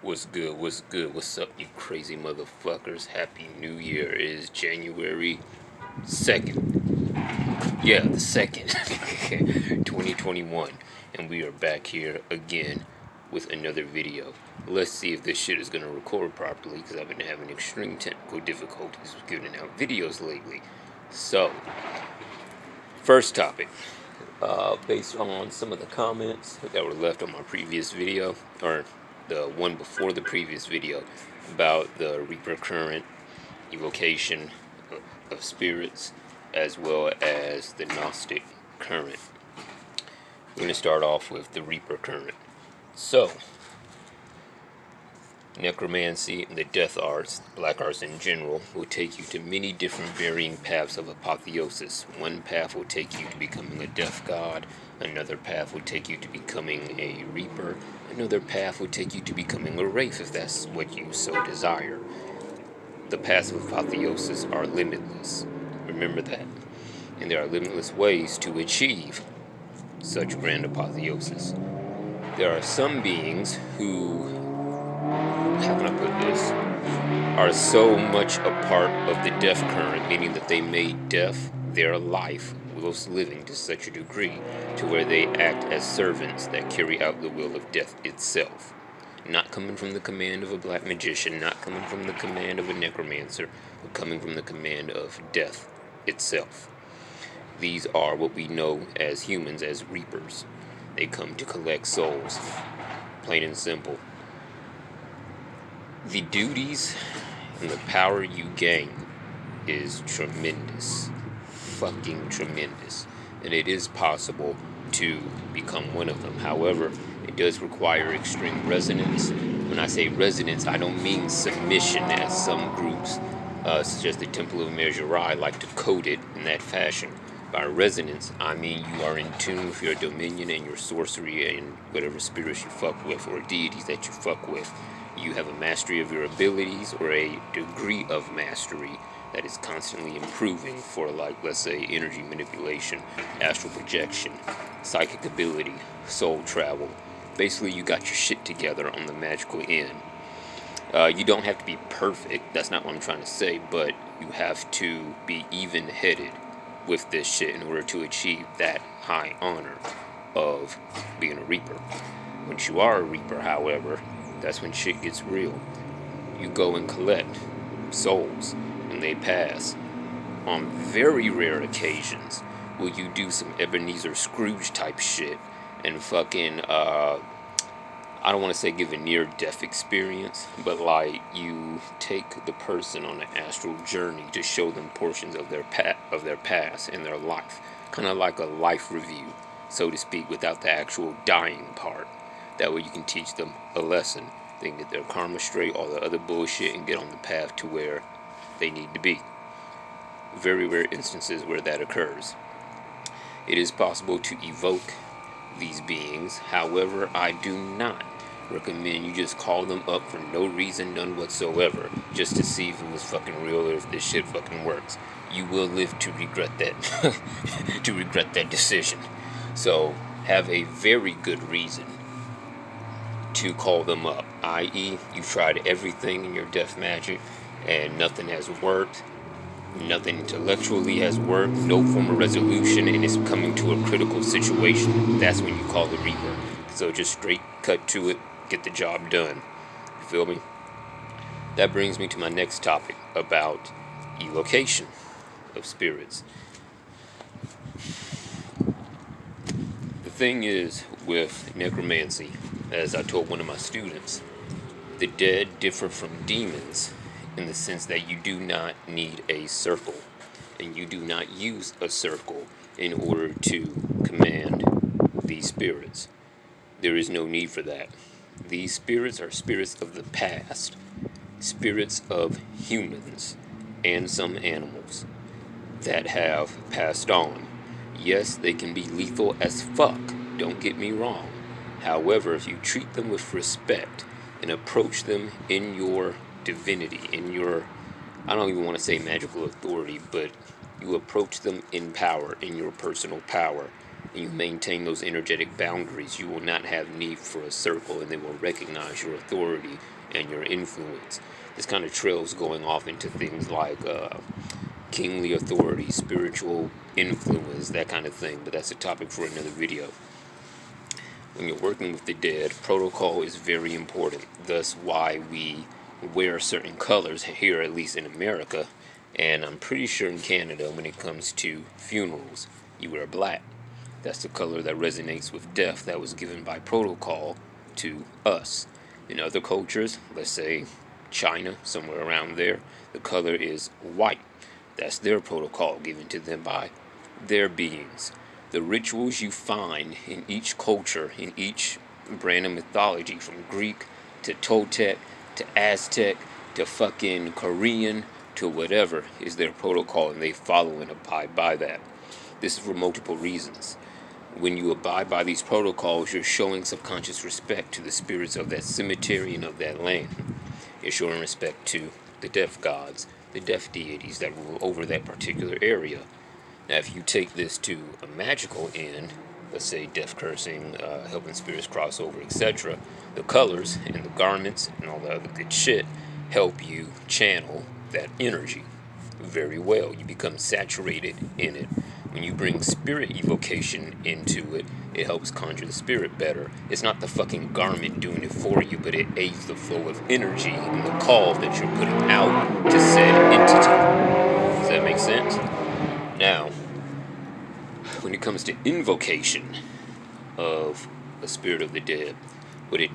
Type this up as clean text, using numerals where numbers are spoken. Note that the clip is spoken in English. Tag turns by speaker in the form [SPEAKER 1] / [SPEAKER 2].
[SPEAKER 1] What's good? What's good? What's up, you crazy motherfuckers? Happy New Year. It is January 2nd. Yeah, the 2nd. 2021. And we are back here again with another video. Let's see if this shit is going to record properly, because I've been having extreme technical difficulties with giving out videos lately. So, first topic. Based on some of the comments that were left on my previous video, or the one before the previous video, about the Reaper current, evocation of spirits, as well as the Gnostic current. We're going to start off with the Reaper current. So, Necromancy and the death arts, black arts in general, will take you to many different varying paths of apotheosis. One path will take you to becoming a death god, another path will take you to becoming a reaper, another path will take you to becoming a wraith if that's what you so desire. The paths of apotheosis are limitless. Remember that. And there are limitless ways to achieve such grand apotheosis. There are some beings who, how can I put this, are so much a part of the death current, meaning that they made death their life whilst living to such a degree to where they act as servants that carry out the will of death itself. Not coming from the command of a black magician, not coming from the command of a necromancer, but coming from the command of death itself. These are what we know as humans as reapers. They come to collect souls, plain and simple. The duties and the power you gain is tremendous. Fucking tremendous. And it is possible to become one of them. However, it does require extreme resonance. When I say resonance, I don't mean submission, as some groups, such as the Temple of Mejurai, like to code it in that fashion. By resonance, I mean you are in tune with your dominion and your sorcery and whatever spirits you fuck with, or deities that you fuck with. You have a mastery of your abilities, or a degree of mastery that is constantly improving for, like, let's say, energy manipulation, astral projection, psychic ability, soul travel. Basically, you got your shit together on the magical end. You don't have to be perfect, that's not what I'm trying to say, but you have to be even-headed with this shit in order to achieve that high honor of being a Reaper. Once you are a Reaper, however, that's when shit gets real. You go and collect souls, and they pass. On very rare occasions, will you do some Ebenezer Scrooge type shit and fucking, I don't want to say give a near-death experience, but like you take the person on an astral journey to show them portions of their past and their life, kind of like a life review, so to speak, without the actual dying part. That way you can teach them a lesson. They can get their karma straight, all the other bullshit, and get on the path to where they need to be. Very rare instances where that occurs. It is possible to evoke these beings. However, I do not recommend you just call them up for no reason, none whatsoever, just to see if it was fucking real or if this shit fucking works. You will live to regret that, to regret that decision. So, have a very good reason to call them up, i.e., you've tried everything in your death magic and nothing has worked, nothing intellectually has worked, no form of resolution, and it's coming to a critical situation. That's when you call the Reaper. So just straight cut to it, get the job done. You feel me? That brings me to my next topic about evocation of spirits. The thing is with necromancy, as I told one of my students, the dead differ from demons in the sense that you do not need a circle, and you do not use a circle in order to command these spirits. There is no need for that. These spirits are spirits of the past, spirits of humans and some animals that have passed on. Yes, they can be lethal as fuck, don't get me wrong. However, if you treat them with respect and approach them in your divinity, in your, I don't even want to say magical authority, but you approach them in power, in your personal power, and you maintain those energetic boundaries, you will not have need for a circle, and they will recognize your authority and your influence. This kind of trails going off into things like kingly authority, spiritual influence, that kind of thing, but that's a topic for another video. When you're working with the dead, protocol is very important. Thus why we wear certain colors here, at least in America, and I'm pretty sure in Canada, when it comes to funerals, you wear black. That's the color that resonates with death, that was given by protocol to us. In other cultures, let's say China, somewhere around there, the color is white. That's their protocol given to them by their beings. The rituals you find in each culture, in each brand of mythology, from Greek to Toltec to Aztec to fucking Korean to whatever, is their protocol, and they follow and abide by that. This is for multiple reasons. When you abide by these protocols, you're showing subconscious respect to the spirits of that cemetery and of that land. You're showing respect to the death gods, the death deities that rule over that particular area. Now, if you take this to a magical end, let's say death cursing, helping spirits cross over, etc., the colors and the garments and all the other good shit help you channel that energy very well. You become saturated in it. When you bring spirit evocation into it, it helps conjure the spirit better. It's not the fucking garment doing it for you, but it aids the flow of energy and the call that you're putting out to said entity. Does that make sense? Now, when it comes to invocation of the spirit of the dead, what it